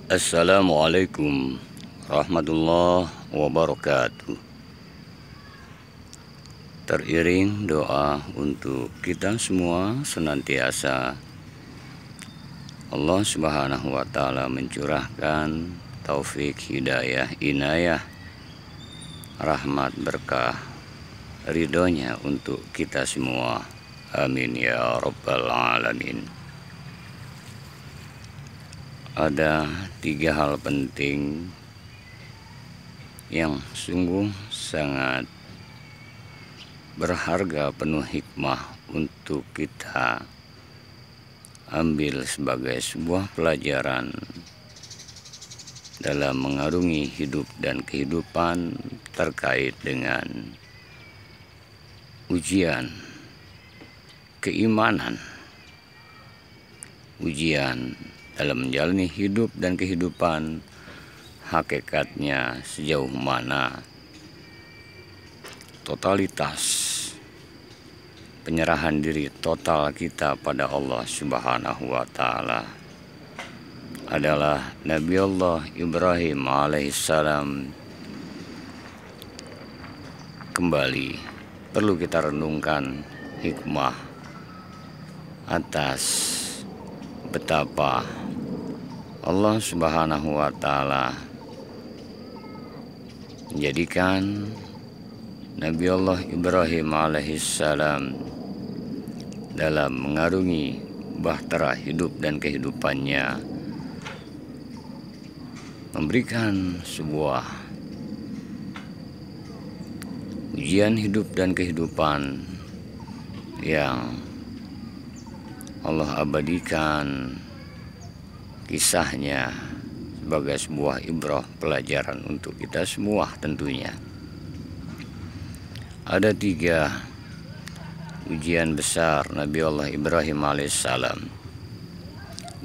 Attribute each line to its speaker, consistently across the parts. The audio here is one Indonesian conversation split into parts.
Speaker 1: Assalamualaikum warahmatullahi wabarakatuh. Teriring doa untuk kita semua senantiasa Allah Subhanahu wa Ta'ala mencurahkan taufik, hidayah, inayah, rahmat, berkah, ridhonya untuk kita semua. Amin ya rabbal alamin. Ada 3 hal penting yang sungguh sangat berharga, penuh hikmah untuk kita ambil sebagai sebuah pelajaran dalam mengarungi hidup dan kehidupan terkait dengan ujian keimanan, ujian dalam menjalani hidup dan kehidupan, hakikatnya sejauh mana totalitas penyerahan diri total kita pada Allah Subhanahu wa Ta'ala adalah Nabi Allah Ibrahim alaihissalam. Kembali perlu kita renungkan hikmah atas betapa Allah Subhanahu wa Ta'ala menjadikan Nabi Allah Ibrahim alaihissalam dalam mengarungi bahtera hidup dan kehidupannya memberikan sebuah ujian hidup dan kehidupan yang Allah abadikan kisahnya sebagai sebuah ibrah, pelajaran untuk kita semua tentunya. Ada 3 ujian besar Nabi Allah Ibrahim alaihissalam,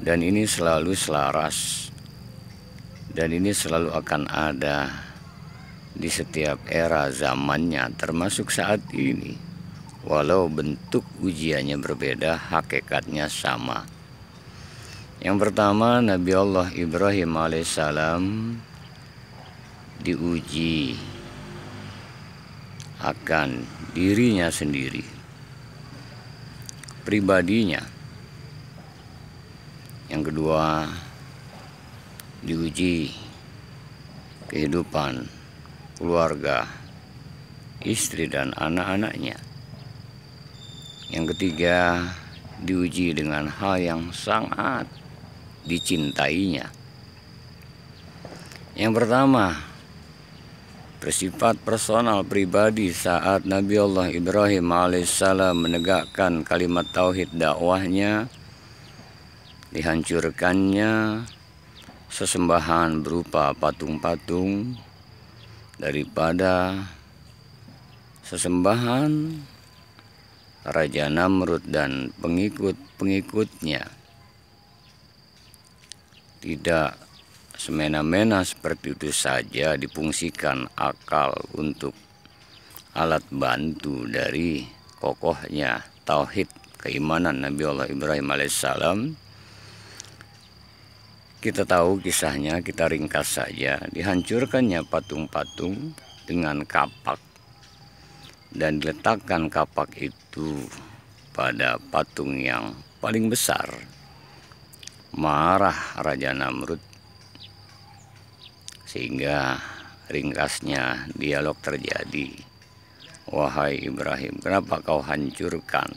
Speaker 1: dan ini selalu selaras dan ini selalu akan ada di setiap era zamannya, termasuk saat ini. Walau bentuk ujiannya berbeda, hakikatnya sama. Yang pertama, Nabi Allah Ibrahim alaihissalam diuji akan dirinya sendiri, pribadinya. Yang kedua, diuji kehidupan keluarga, istri dan anak-anaknya. Yang ketiga, diuji dengan hal yang sangat dicintainya. Yang pertama, bersifat personal, pribadi, saat Nabi Allah Ibrahim alaihissalam menegakkan kalimat tauhid dakwahnya, dihancurkannya sesembahan berupa patung-patung daripada sesembahan Raja Namrud dan pengikut-pengikutnya. Tidak semena-mena seperti itu saja difungsikan akal untuk alat bantu dari kokohnya tauhid keimanan Nabi Allah Ibrahim alaihissalam. Kita tahu kisahnya, kita ringkas saja. Dihancurkannya patung-patung dengan kapak, dan diletakkan kapak itu pada patung yang paling besar. Marah Raja Namrud, sehingga ringkasnya dialog terjadi. Wahai Ibrahim, kenapa kau hancurkan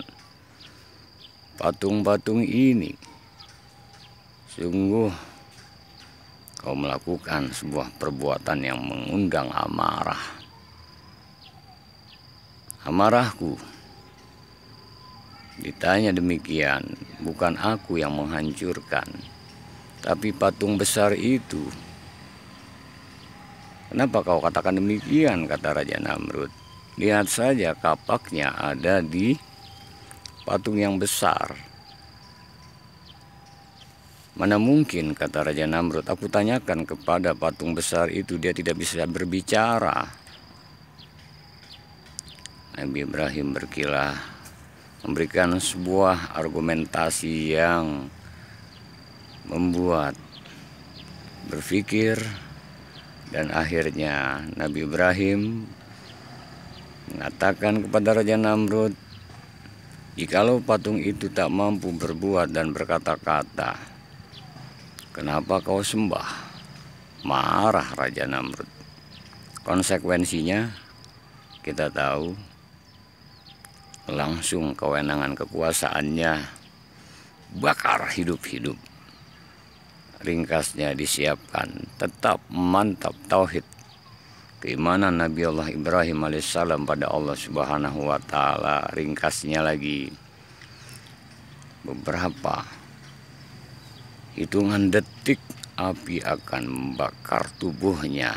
Speaker 1: patung-patung ini? Sungguh kau melakukan sebuah perbuatan yang mengundang amarah. Amarahku. Ditanya demikian, bukan aku yang menghancurkan, tapi patung besar itu. Kenapa kau katakan demikian? Kata Raja Namrud. Lihat saja, kapaknya ada di patung yang besar. Mana mungkin, kata Raja Namrud, aku tanyakan kepada patung besar itu, dia tidak bisa berbicara. Nabi Ibrahim berkilah, memberikan sebuah argumentasi yang membuat berpikir, dan akhirnya Nabi Ibrahim mengatakan kepada Raja Namrud, jikalau patung itu tak mampu berbuat dan berkata-kata, kenapa kau sembah? Marah Raja Namrud. Konsekuensinya kita tahu, langsung kewenangan kekuasaannya bakar hidup-hidup. Ringkasnya disiapkan, tetap mantap tauhid keimanan Nabi Allah Ibrahim alaihissalam pada Allah Subhanahu wa Ta'ala. Ringkasnya lagi, beberapa hitungan detik api akan membakar tubuhnya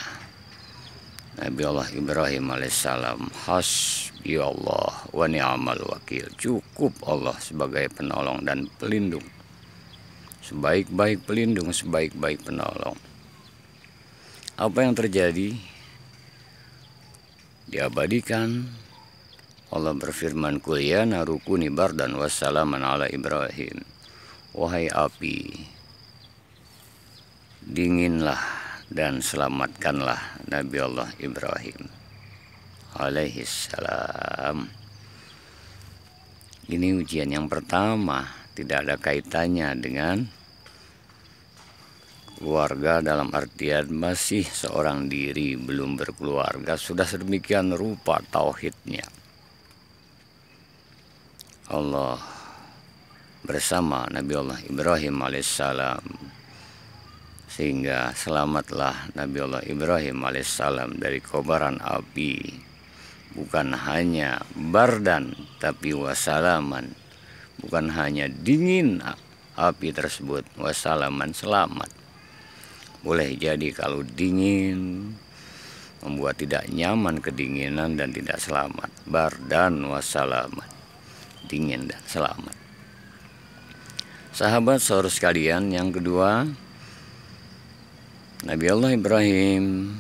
Speaker 1: Nabi Allah Ibrahim alaihissalam. Hasbi Allah wa ni'mal wakil. Cukup Allah sebagai penolong dan pelindung, sebaik-baik pelindung, sebaik-baik penolong. Apa yang terjadi? Diabadikan. Allah berfirman, qul ya naru kuni bardan wassalaman ala Ibrahim. Wahai api, dinginlah dan selamatkanlah Nabi Allah Ibrahim alaihissalam. Ini ujian yang pertama, tidak ada kaitannya dengan keluarga dalam artian masih seorang diri, belum berkeluarga, sudah sedemikian rupa tauhidnya. Allah bersama Nabi Allah Ibrahim alaihissalam, sehingga selamatlah Nabi Allah Ibrahim alaihissalam dari kobaran api. Bukan hanya bardan, tapi wasalaman. Bukan hanya dingin api tersebut, wasalaman, selamat. Boleh jadi kalau dingin membuat tidak nyaman, kedinginan dan tidak selamat. Bardan wasalaman, dingin dan selamat. Sahabat saudara sekalian, yang kedua, Nabi Allah Ibrahim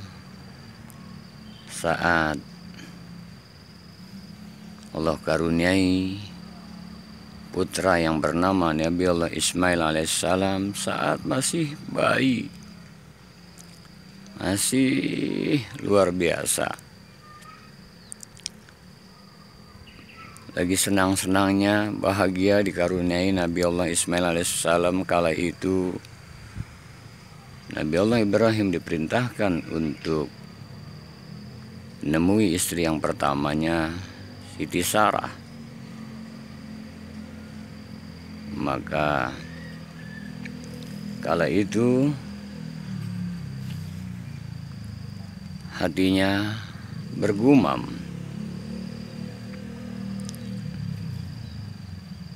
Speaker 1: saat Allah karuniai putra yang bernama Nabi Allah Ismail alaihissalam saat masih bayi, masih luar biasa, lagi senang-senangnya, bahagia dikaruniai Nabi Allah Ismail alaihissalam. Kala itu Nabi Allah Ibrahim diperintahkan untuk menemui istri yang pertamanya, Siti Sarah. Maka kala itu hatinya bergumam.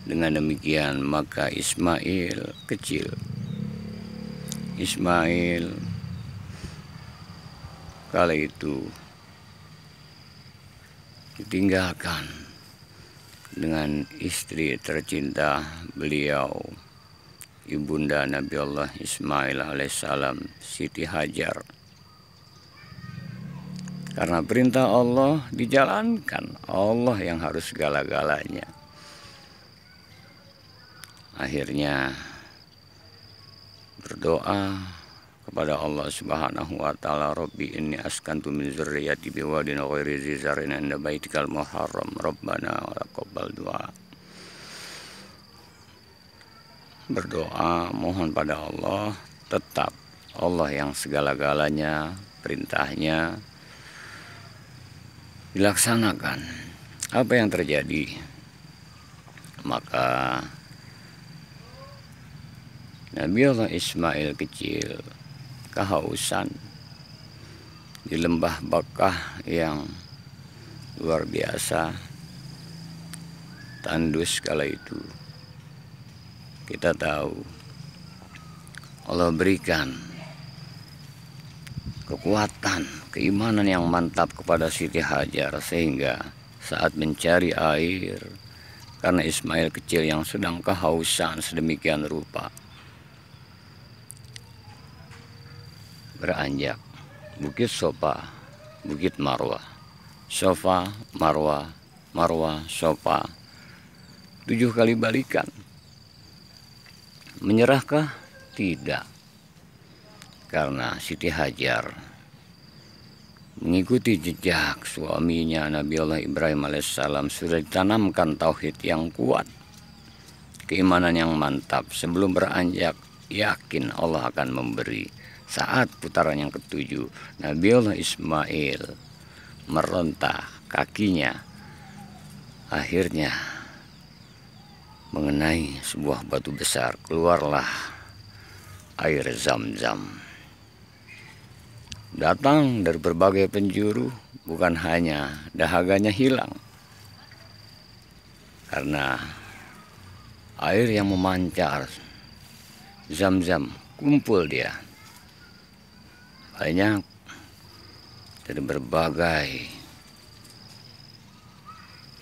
Speaker 1: Dengan demikian maka Ismail kecil, Ismail kala itu ditinggalkan dengan istri tercinta beliau, ibunda Nabi Allah Ismail alaihissalam, Siti Hajar. Karena perintah Allah dijalankan, Allah yang harus segala-galanya. Akhirnya berdoa kepada Allah Subhanahu wa Ta'ala, Rabbi inni askantu min dzurriyyati biwadin ghairi dzi zar'in 'inda baitikal muharram rabbana wa taqabbal du'a. Berdoa mohon pada Allah, tetap Allah yang segala-galanya, perintahnya dilaksanakan. Apa yang terjadi? Maka Nabi Allah Ismail kecil kehausan di lembah Bakah yang luar biasa, tandus kala itu. Kita tahu Allah berikan kekuatan, keimanan yang mantap kepada Siti Hajar, sehingga saat mencari air, karena Ismail kecil yang sedang kehausan sedemikian rupa, beranjak Bukit Sofa, Bukit Marwah, Sofa, Marwah, Marwah, Sofa, 7 kali balikan. Menyerahkah? Tidak. karena Siti Hajar mengikuti jejak suaminya Nabiullah Ibrahim alaihissalam, sudah ditanamkan tauhid yang kuat, keimanan yang mantap. Sebelum beranjak, yakin Allah akan memberi. Saat putaran yang ketujuh, Nabiullah Ismail meronta kakinya, akhirnya mengenai sebuah batu besar, keluarlah air Zam-Zam. Datang dari berbagai penjuru, bukan hanya dahaganya hilang, karena air yang memancar Zam-Zam, kumpul dia banyak dari berbagai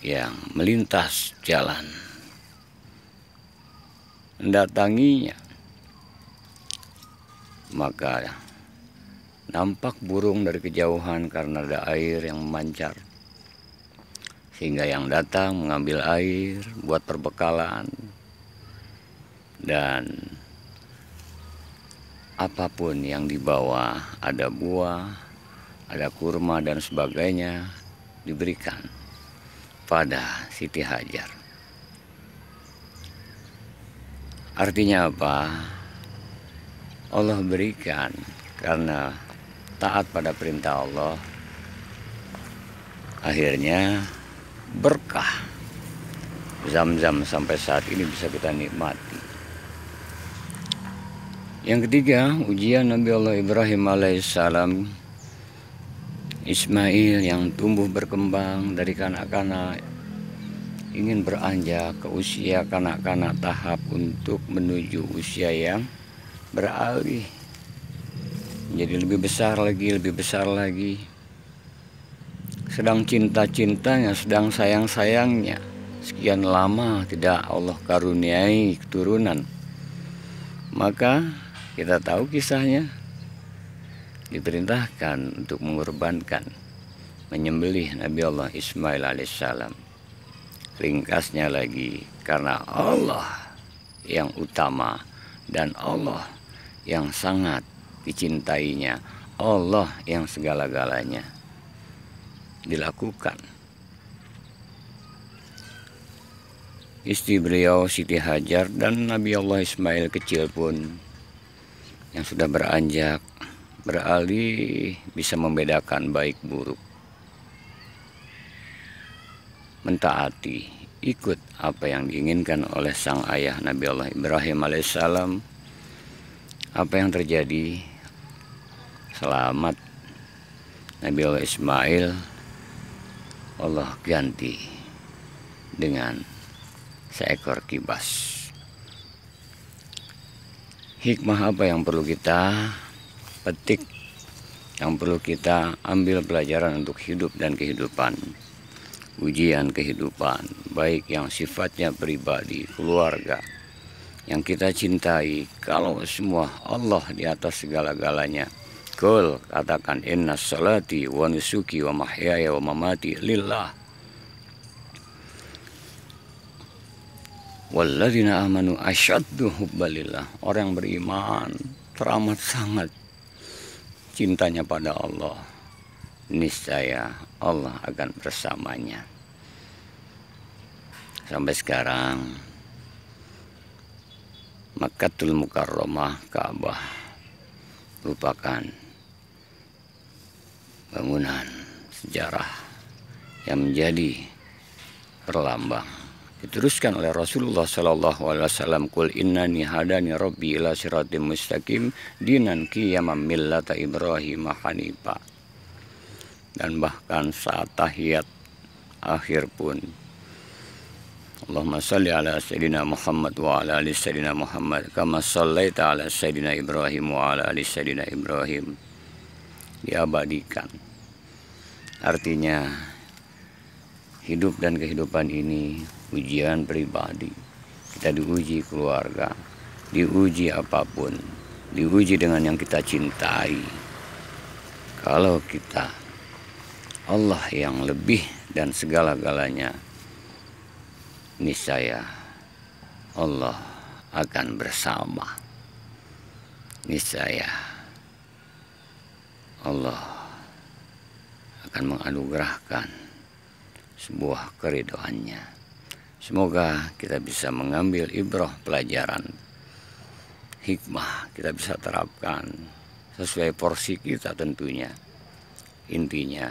Speaker 1: yang melintas jalan mendatanginya. Maka nampak burung dari kejauhan karena ada air yang memancar, sehingga yang datang mengambil air buat perbekalan, dan apapun yang dibawa, ada buah, ada kurma dan sebagainya, diberikan pada Siti Hajar. Artinya apa? Allah berikan karena taat pada perintah Allah, akhirnya berkah Zam-Zam sampai saat ini bisa kita nikmati. Yang ketiga, ujian Nabi Allah Ibrahim alaihissalam, Ismail yang tumbuh berkembang dari kanak-kanak, ingin beranjak ke usia kanak-kanak, tahap untuk menuju usia yang beralih menjadi lebih besar lagi. Sedang cinta-cintanya, sedang sayang-sayangnya, sekian lama tidak Allah karuniai keturunan. Maka kita tahu kisahnya, diperintahkan untuk mengorbankan, menyembelih Nabi Allah Ismail alaihissalam. Ringkasnya lagi, karena Allah yang utama dan Allah yang sangat dicintainya, Allah yang segala-galanya dilakukan. Istri beliau Siti Hajar dan Nabi Allah Ismail kecil pun yang sudah beranjak, beralih, bisa membedakan baik buruk, mentaati, ikut apa yang diinginkan oleh sang ayah Nabi Allah Ibrahim alaihissalam. Apa yang terjadi? Selamat Nabi Allah Ismail, Allah ganti dengan seekor kibas. Hikmah apa yang perlu kita petik, yang perlu kita ambil pelajaran untuk hidup dan kehidupan? Ujian kehidupan, baik yang sifatnya pribadi, keluarga, yang kita cintai, kalau semua Allah di atas segala-galanya. Qul, katakan, inna salati wa nusuki wa mahyaya wa mamati lillah walladzina amanu asyaddu hubbalillah. Orang yang beriman teramat sangat cintanya pada Allah, niscaya Allah akan bersamanya. Sampai sekarang Makkatul Mukarramah, Ka'bah, merupakan bangunan sejarah yang menjadi perlambang. Diteruskan oleh Rasulullah SAW, Qul innani hadani rabbi ila siratim mustaqim dinan qiyaman millata Ibrahim hanifa. Dan bahkan saat tahiyat akhir pun, Allahumma salli ala Sayyidina Muhammad wa ala ali Sayyidina Muhammad kama sallaita ala Sayyidina Ibrahim wa ala ali Sayyidina Ibrahim, diabadikan. Artinya hidup dan kehidupan ini ujian pribadi. Kita diuji keluarga, diuji apapun, diuji dengan yang kita cintai. Kalau kita Allah yang lebih dan segala-galanya, niscaya Allah akan bersama. Niscaya Allah akan menganugerahkan sebuah keridhaannya. Semoga kita bisa mengambil ibrah pelajaran, hikmah kita bisa terapkan sesuai porsi kita tentunya. Intinya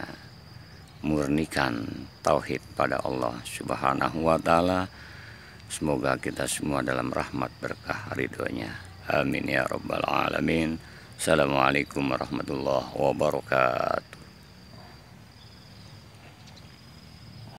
Speaker 1: murnikan tauhid pada Allah Subhanahu wa Ta'ala. Semoga kita semua dalam rahmat berkah ridhonya. Amin ya rabbal alamin. Assalamualaikum warahmatullahi wabarakatuh.